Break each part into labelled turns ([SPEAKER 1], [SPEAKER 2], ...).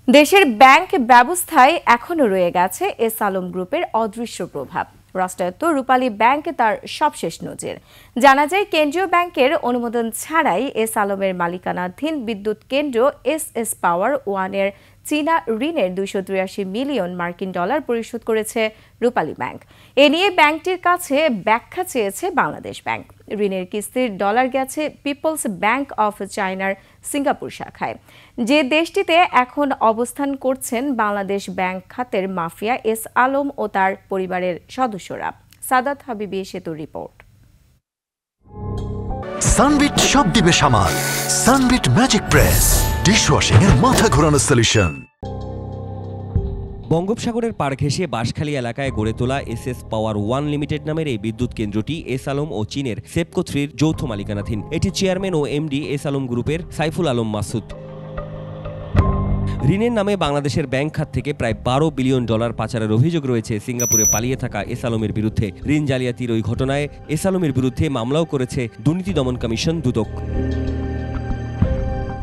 [SPEAKER 1] দেশের ব্যাংক ব্যবস্থায় এখনো রয়ে গেছে এস আলম গ্রুপের অদৃশ্য প্রভাব। রাষ্ট্রায়ত্ত রূপালী ব্যাংক তার সবশেষ নজির। জানা যায়, কেন্দ্রীয় ব্যাংকের অনুমোদন ছাড়াই এস আলমের মালিকানাধীন বিদ্যুৎ কেন্দ্র এস পাওয়ার ওয়ানের চীনা ঋণের 283 মিলিয়ন মার্কিন ডলার পরিশোধ করেছে রূপালী ব্যাংক। এ নিয়ে ব্যাংকটির কাছে ব্যাখ্যা চেয়েছে বাংলাদেশ ব্যাংক। ঋণের কিস্তির ডলার গেছে পিপলস ব্যাংক অফ চায়নার সিঙ্গাপুর শাখায়, যে দেশটিতে এখন অবস্থান করছেন বাংলাদেশ ব্যাংক খাতের মাফিয়া এস আলম ও তার পরিবারের সদস্যরা। সাদাত হাবিবি সেতুর রিপোর্ট।
[SPEAKER 2] সানবিট সব দিবে সামাল। সানবিট ম্যাজিক প্রেস ডিশওয়াশিং এর মাথা ঘোরানো সলিউশন।
[SPEAKER 3] বঙ্গোপসাগরের পাড় ঘেঁষে বাঁশখালী এলাকায় গড়ে তোলা এস পাওয়ার ওয়ান লিমিটেড নামের এই বিদ্যুৎ কেন্দ্রটি এস আলম ও চীনের সেপকো 3-র যৌথ মালিকানাধীন। এটি চেয়ারম্যান ও এমডি এস আলম গ্রুপের সাইফুল আলম মাসুদ। ঋণের নামে বাংলাদেশের ব্যাংক খাত থেকে প্রায় 12 বিলিয়ন ডলার পাচারের অভিযোগ রয়েছে সিঙ্গাপুরে পালিয়ে থাকা এস আলমের বিরুদ্ধে। ঋণ জালিয়াতির ওই ঘটনায় এস আলমের বিরুদ্ধে মামলাও করেছে দুর্নীতি দমন কমিশন দুদক।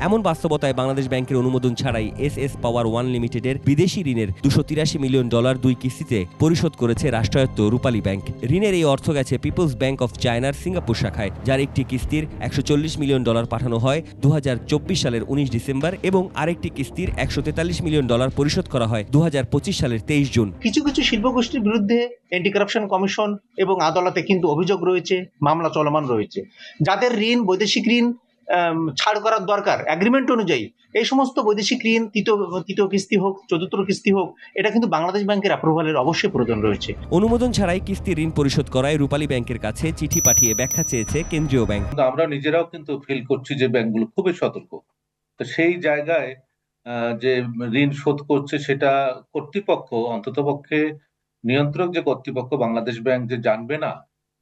[SPEAKER 3] এমন বাস্তবতায় বাংলাদেশ ব্যাংকের অনুমোদন ছাড়াই এস পাওয়ার ওয়ান লিমিটেডের বিদেশি ঋণের 283 মিলিয়ন ডলার 2 কিস্তিতে পরিশোধ করেছে রাষ্ট্রায়ত্ত রূপালী ব্যাংক। ঋণের এই অর্থ গেছে পিপলস ব্যাংক অফ চায়নার সিঙ্গাপুর শাখায়, যার একটি কিস্তির 140 মিলিয়ন ডলার পাঠানো হয় 2024 সালের 19 ডিসেম্বর এবং আরেকটি কিস্তির 143 মিলিয়ন ডলার পরিশোধ করা হয় 2025 সালের 23 জুন।
[SPEAKER 4] কিছু কিছু শিল্পগোষ্ঠীর বিরুদ্ধে অ্যান্টি কারাপশন কমিশন এবং আদালতে কিন্তু অভিযোগ রয়েছে, মামলা চলমান রয়েছে। যাদের ঋণ, বৈদেশিক ঋণ ছাড় করার দরকার এগ্রিমেন্ট অনুযায়ী, এই সমস্ত বৈদেশিক ঋণ তৃতীয় কিস্তি হোক, চতুর্থ কিস্তি হোক, এটা কিন্তু বাংলাদেশ ব্যাংকের অ্যাপ্রুভালের অবশ্যই প্রয়োজন রয়েছে।
[SPEAKER 3] অনুমোদন ছাড়াই কিস্তি ঋণ পরিশোধ করায় রূপালী ব্যাংকের কাছে চিঠি পাঠিয়ে ব্যাখ্যা চেয়েছে কেন্দ্রীয় ব্যাংক।
[SPEAKER 5] আমরা নিজেরাও কিন্তু ফিল করছি যে ব্যাংকগুলো খুবই সতর্ক। তো সেই জায়গায় যে ঋণ শোধ করছে সেটা কর্তৃপক্ষ, অন্ততপক্ষে নিয়ন্ত্রক যে কর্তৃপক্ষ বাংলাদেশ ব্যাংক, যে জানবে না,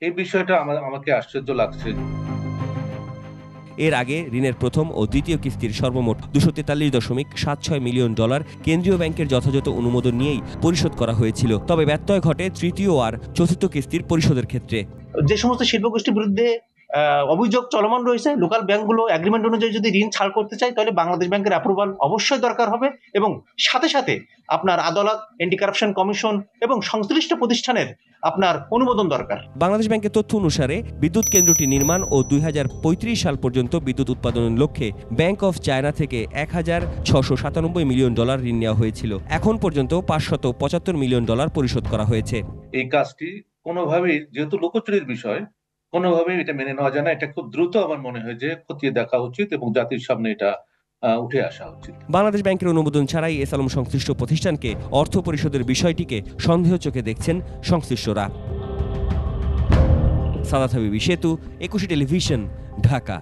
[SPEAKER 5] এই বিষয়টা আমাকে আশ্চর্য লাগছে।
[SPEAKER 3] এর আগে ঋণের প্রথম ও দ্বিতীয় কিস্তির সর্বমোট 243.76 মিলিয়ন ডলার কেন্দ্রীয় ব্যাংকের যথাযথ অনুমোদন নিয়েই পরিশোধ করা হয়েছিল। তবে ব্যত্যয় ঘটে তৃতীয় আর চতুর্থ কিস্তির পরিশোধের ক্ষেত্রে।
[SPEAKER 4] যে সমস্ত শিল্পগোষ্ঠীর বিরুদ্ধে অভিযোগ চলমান রয়েছে, লোকাল ব্যাংকগুলো এগ্রিমেন্ট অনুযায়ী যদি ঋণ ছাড় করতে চায়, তাহলে বাংলাদেশ ব্যাংকের অ্যাপ্রুভাল অবশ্যই দরকার হবে এবং সাথে সাথে আপনার আদালত, অ্যান্টি কারাপশন কমিশন এবং সংশ্লিষ্ট প্রতিষ্ঠানের আপনার অনুমোদন দরকার।
[SPEAKER 3] বাংলাদেশ ব্যাংকের তথ্য অনুসারে বিদ্যুৎ কেন্দ্রটি নির্মাণ ও 2035 সাল পর্যন্ত বিদ্যুৎ উৎপাদনের লক্ষ্যে ব্যাংক অফ চায়না থেকে 1697 মিলিয়ন ডলার ঋণ নেওয়া হয়েছিল। এখন পর্যন্ত 575 মিলিয়ন ডলার পরিশোধ করা হয়েছে।
[SPEAKER 5] এই কাজটি কোনোভাবেই, যেহেতু লোকচুরির বিষয়, কোনোভাবেই এটা মেনে নেওয়া যায় না। এটা খুব দ্রুত আমার মনে হয় যে খতিয়ে দেখা উচিত এবং জাতির সামনে এটা উঠে আসা উচিত।
[SPEAKER 3] বাংলাদেশ ব্যাংকের অনুমোদন ছাড়াই এস আলম সংশ্লিষ্ট প্রতিষ্ঠানকে অর্থ পরিশোধের বিষয়টিকে সন্দেহ চোখে দেখছেন সংশ্লিষ্টরা। সাদাত হাবিবি সেতু, 21 টেলিভিশন, ঢাকা।